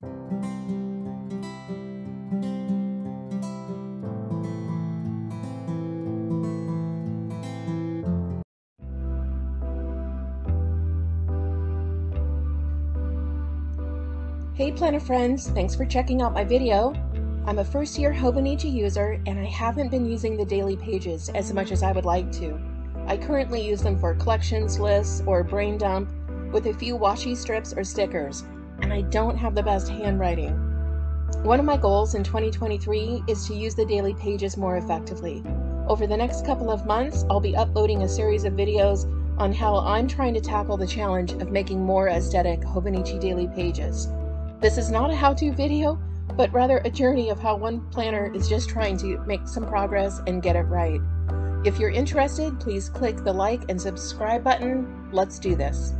Hey planner friends, thanks for checking out my video. I'm a first-year Hobonichi user and I haven't been using the daily pages as much as I would like to. I currently use them for collections, lists, or brain dump with a few washi strips or stickers, and I don't have the best handwriting. One of my goals in 2023 is to use the daily pages more effectively. Over the next couple of months, I'll be uploading a series of videos on how I'm trying to tackle the challenge of making more aesthetic Hobonichi daily pages. This is not a how-to video, but rather a journey of how one planner is just trying to make some progress and get it right. If you're interested, please click the like and subscribe button. Let's do this.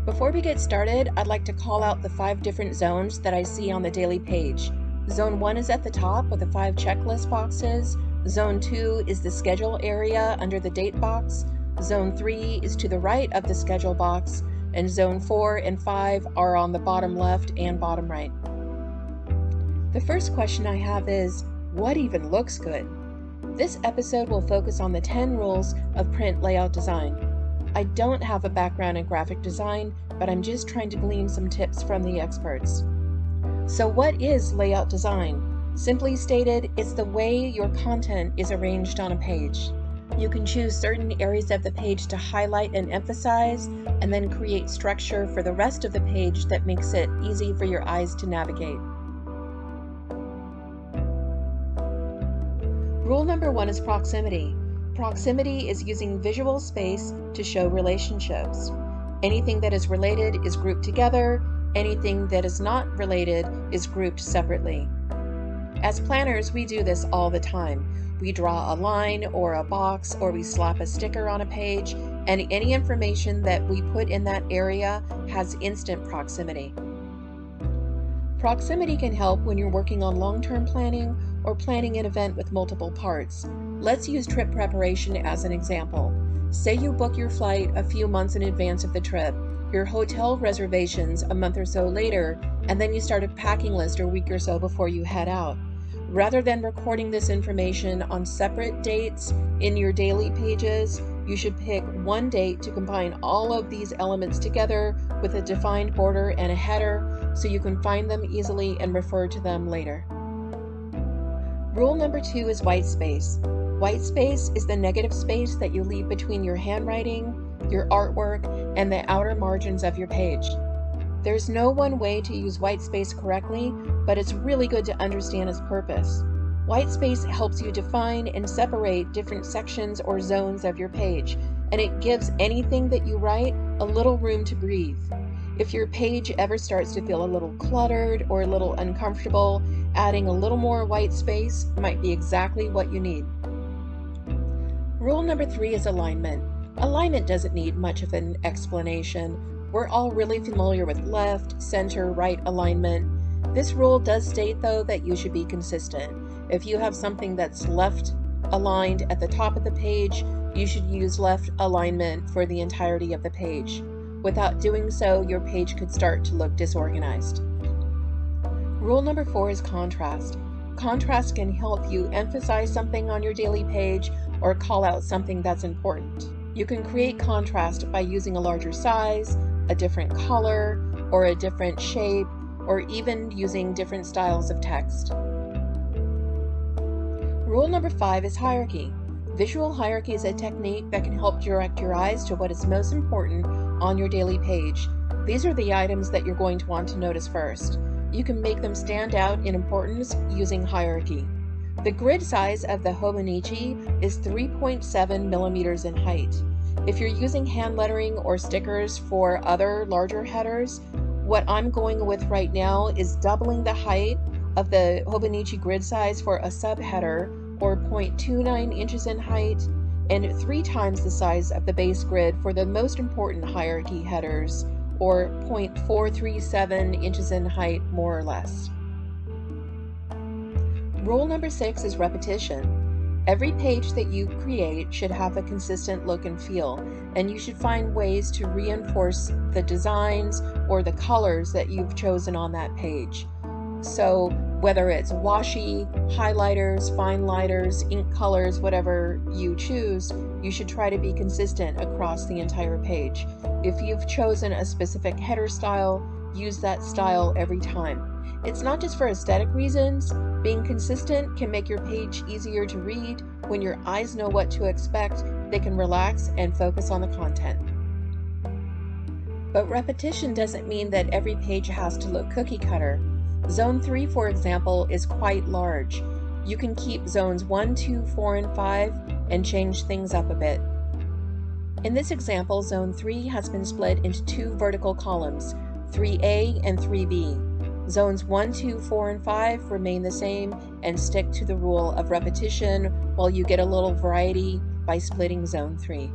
Before we get started, I'd like to call out the 5 different zones that I see on the daily page. Zone 1 is at the top with the 5 checklist boxes. Zone 2 is the schedule area under the date box. Zone 3 is to the right of the schedule box. And Zone 4 and 5 are on the bottom left and bottom right. The first question I have is, what even looks good? This episode will focus on the 10 rules of print layout design. I don't have a background in graphic design, but I'm just trying to glean some tips from the experts. So what is layout design? Simply stated, it's the way your content is arranged on a page. You can choose certain areas of the page to highlight and emphasize, and then create structure for the rest of the page that makes it easy for your eyes to navigate. Rule number 1 is proximity. Proximity is using visual space to show relationships. Anything that is related is grouped together. Anything that is not related is grouped separately. As planners, we do this all the time. We draw a line or a box, or we slap a sticker on a page, and any information that we put in that area has instant proximity. Proximity can help when you're working on long-term planning or planning an event with multiple parts. Let's use trip preparation as an example. Say you book your flight a few months in advance of the trip, your hotel reservations a month or so later, and then you start a packing list a week or so before you head out. Rather than recording this information on separate dates in your daily pages, you should pick one date to combine all of these elements together with a defined border and a header so you can find them easily and refer to them later. Rule number 2 is white space. White space is the negative space that you leave between your handwriting, your artwork, and the outer margins of your page. There's no one way to use white space correctly, but it's really good to understand its purpose. White space helps you define and separate different sections or zones of your page, and it gives anything that you write a little room to breathe. If your page ever starts to feel a little cluttered or a little uncomfortable, adding a little more white space might be exactly what you need. Rule number 3 is alignment. Alignment doesn't need much of an explanation. We're all really familiar with left, center, right alignment. This rule does state, though, that you should be consistent. If you have something that's left aligned at the top of the page, you should use left alignment for the entirety of the page. Without doing so, your page could start to look disorganized. Rule number 4 is contrast. Contrast can help you emphasize something on your daily page or call out something that's important. You can create contrast by using a larger size, a different color, or a different shape, or even using different styles of text. Rule number 5 is hierarchy. Visual hierarchy is a technique that can help direct your eyes to what is most important on your daily page. These are the items that you're going to want to notice first. You can make them stand out in importance using hierarchy. The grid size of the Hobonichi is 3.7 millimeters in height. If you're using hand lettering or stickers for other larger headers, what I'm going with right now is doubling the height of the Hobonichi grid size for a subheader, or 0.29 inches in height, and 3 times the size of the base grid for the most important hierarchy headers, or 0.437 inches in height, more or less. Rule number 6 is repetition. Every page that you create should have a consistent look and feel, and you should find ways to reinforce the designs or the colors that you've chosen on that page. So whether it's washi, highlighters, fine lighters, ink colors, whatever you choose, you should try to be consistent across the entire page. If you've chosen a specific header style, use that style every time. It's not just for aesthetic reasons. Being consistent can make your page easier to read. When your eyes know what to expect, they can relax and focus on the content. But repetition doesn't mean that every page has to look cookie cutter. Zone 3, for example, is quite large. You can keep zones 1, 2, 4, and 5 and change things up a bit. In this example, zone 3 has been split into 2 vertical columns, 3A and 3B. Zones 1, 2, 4, and 5 remain the same and stick to the rule of repetition, while you get a little variety by splitting zone 3.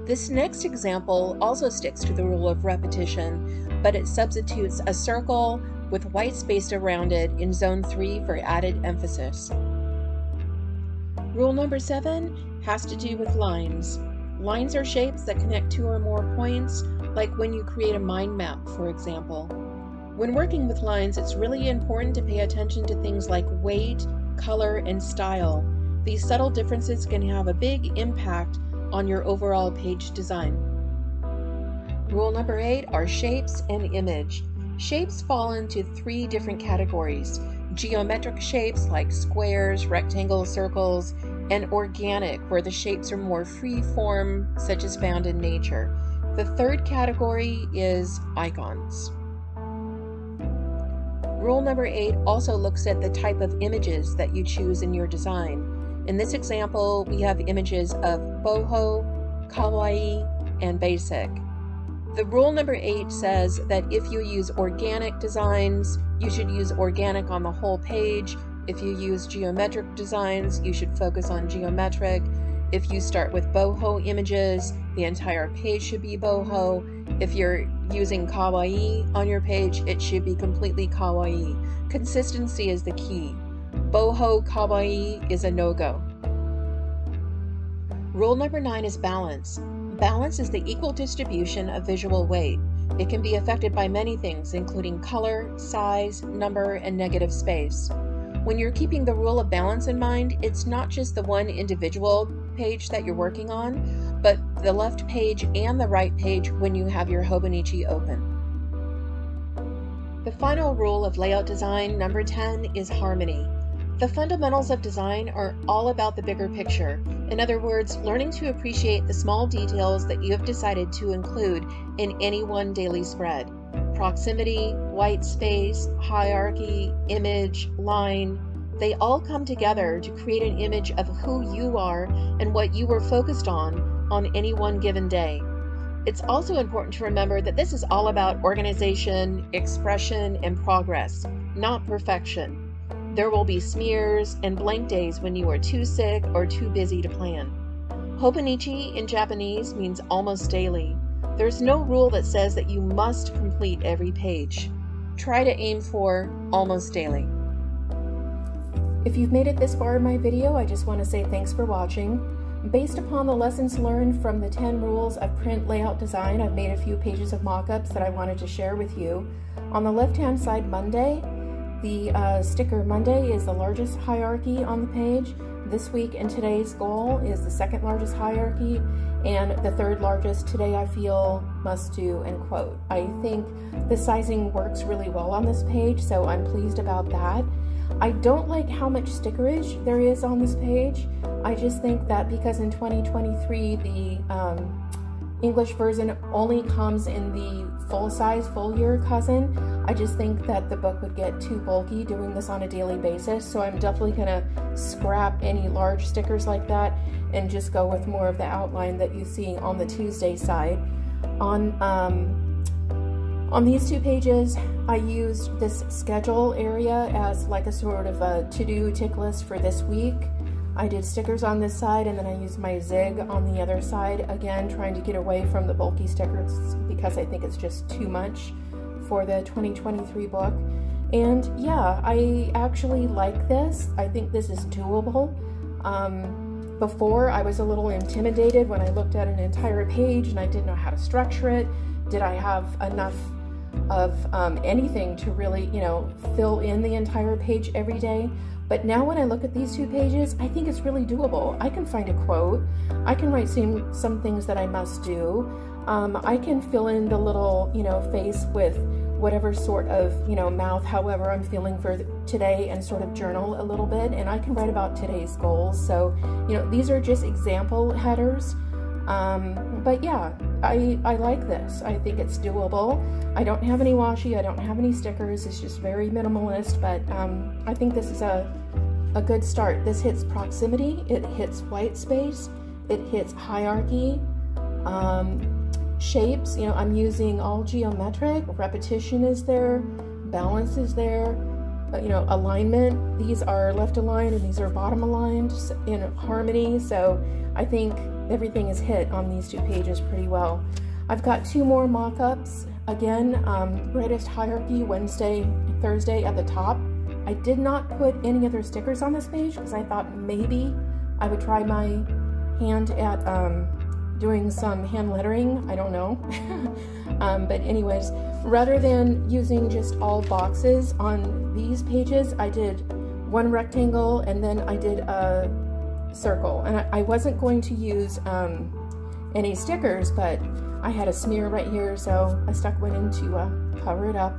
This next example also sticks to the rule of repetition, but it substitutes a circle with white space around it in zone 3 for added emphasis. Rule number 7 has to do with lines. Lines are shapes that connect 2 or more points, like when you create a mind map, for example. When working with lines, it's really important to pay attention to things like weight, color, and style. These subtle differences can have a big impact on your overall page design. Rule number 8 are shapes and image. Shapes fall into 3 different categories: geometric shapes like squares, rectangles, circles, and organic, where the shapes are more free form, such as found in nature. The third category is icons. Rule number 8 also looks at the type of images that you choose in your design. In this example, we have images of boho, kawaii, and basic. The rule number 8 says that if you use organic designs, you should use organic on the whole page. If you use geometric designs, you should focus on geometric. If you start with boho images, the entire page should be boho. If you're using kawaii on your page, it should be completely kawaii. Consistency is the key. Boho kawaii is a no-go. Rule number 9 is balance. Balance is the equal distribution of visual weight. It can be affected by many things, including color, size, number, and negative space. When you're keeping the rule of balance in mind, it's not just the one individual page that you're working on, but the left page and the right page when you have your Hobonichi open. The final rule of layout design, number 10, is harmony. The fundamentals of design are all about the bigger picture. In other words, learning to appreciate the small details that you have decided to include in any one daily spread. Proximity, white space, hierarchy, image, line, they all come together to create an image of who you are and what you were focused on any one given day. It's also important to remember that this is all about organization, expression, and progress, not perfection. There will be smears and blank days when you are too sick or too busy to plan. Hobonichi in Japanese means almost daily. There's no rule that says that you must complete every page. Try to aim for almost daily. If you've made it this far in my video, I just want to say thanks for watching. Based upon the lessons learned from the 10 rules of print layout design, I've made a few pages of mock-ups that I wanted to share with you. On the left-hand side, Monday, the sticker Monday is the largest hierarchy on the page. This week and today's goal is the second largest hierarchy, and the third largest, today I feel, must do, and quote. I think the sizing works really well on this page, so I'm pleased about that. I don't like how much stickerage there is on this page. I just think that because in 2023 the English version only comes in the full-size, full-year cousin, I just think that the book would get too bulky doing this on a daily basis, so I'm definitely gonna scrap any large stickers like that and just go with more of the outline that you see on the Tuesday side. On these 2 pages, I used this schedule area as like a sort of a to-do tick list for this week. I did stickers on this side, and then I used my zig on the other side, again trying to get away from the bulky stickers because I think it's just too much for the 2023 book. And yeah, I actually like this. I think this is doable. Before, I was a little intimidated when I looked at an entire page and I didn't know how to structure it. Did I have enough of anything to really, you know, fill in the entire page every day? But now when I look at these 2 pages, I think it's really doable. I can find a quote. I can write some things that I must do. I can fill in the little, you know, face with whatever sort of, you know, mouth, however I'm feeling for today, and sort of journal a little bit. And I can write about today's goals. So, you know, these are just example headers. But yeah, I like this. I think it's doable. I don't have any washi, I don't have any stickers. It's just very minimalist, but I think this is a good start. This hits proximity, it hits white space, it hits hierarchy, shapes. You know, I'm using all geometric, repetition is there, balance is there, you know, alignment. These are left aligned and these are bottom aligned in harmony. So I think everything is hit on these 2 pages pretty well. I've got 2 more mock-ups. Again, greatest hierarchy Wednesday, Thursday at the top. I did not put any other stickers on this page because I thought maybe I would try my hand at doing some hand lettering. I don't know. But anyways, rather than using just all boxes on these pages, I did 1 rectangle and then I did a circle. And I wasn't going to use any stickers, but I had a smear right here, so I stuck one in to cover it up.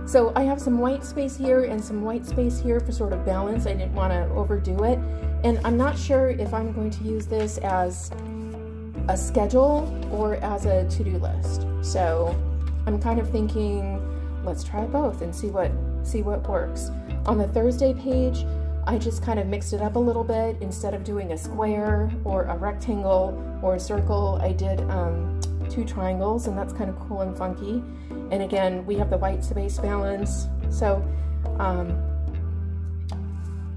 So I have some white space here and some white space here for sort of balance. I didn't want to overdo it. And I'm not sure if I'm going to use this as a schedule or as a to-do list. So I'm kind of thinking, let's try both and see what works. On the Thursday page, I just kind of mixed it up a little bit. Instead of doing a square or a rectangle or a circle, I did 2 triangles, and that's kind of cool and funky. And again, we have the white space balance. So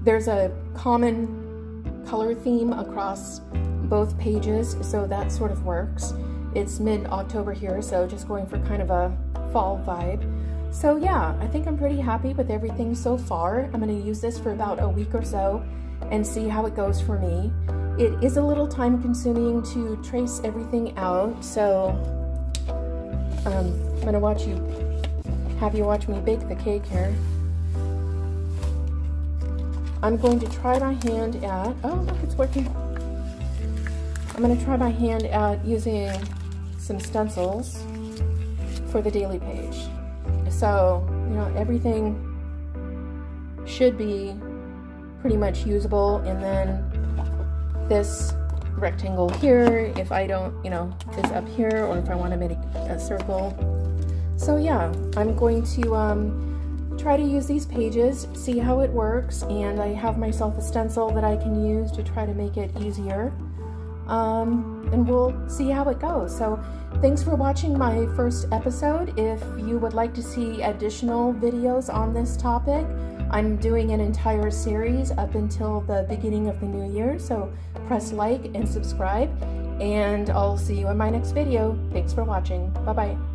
there's a common color theme across both pages, so that sort of works. It's mid-October here, so just going for kind of a fall vibe. So yeah, I think I'm pretty happy with everything so far. I'm going to use this for about a week or so and see how it goes for me. It is a little time consuming to trace everything out, so I'm going to have you watch me bake the cake here. I'm going to try my hand at, oh look, it's working. I'm going to try my hand at using some stencils for the daily page. So, you know, everything should be pretty much usable. And then this rectangle here, if I don't, you know, is up here, or if I want to make a circle. So yeah, I'm going to try to use these pages, see how it works, and I have myself a stencil that I can use to try to make it easier. And we'll see how it goes. So thanks for watching my first episode. If you would like to see additional videos on this topic, I'm doing an entire series up until the beginning of the new year. So press like and subscribe, and I'll see you in my next video. Thanks for watching. Bye-bye.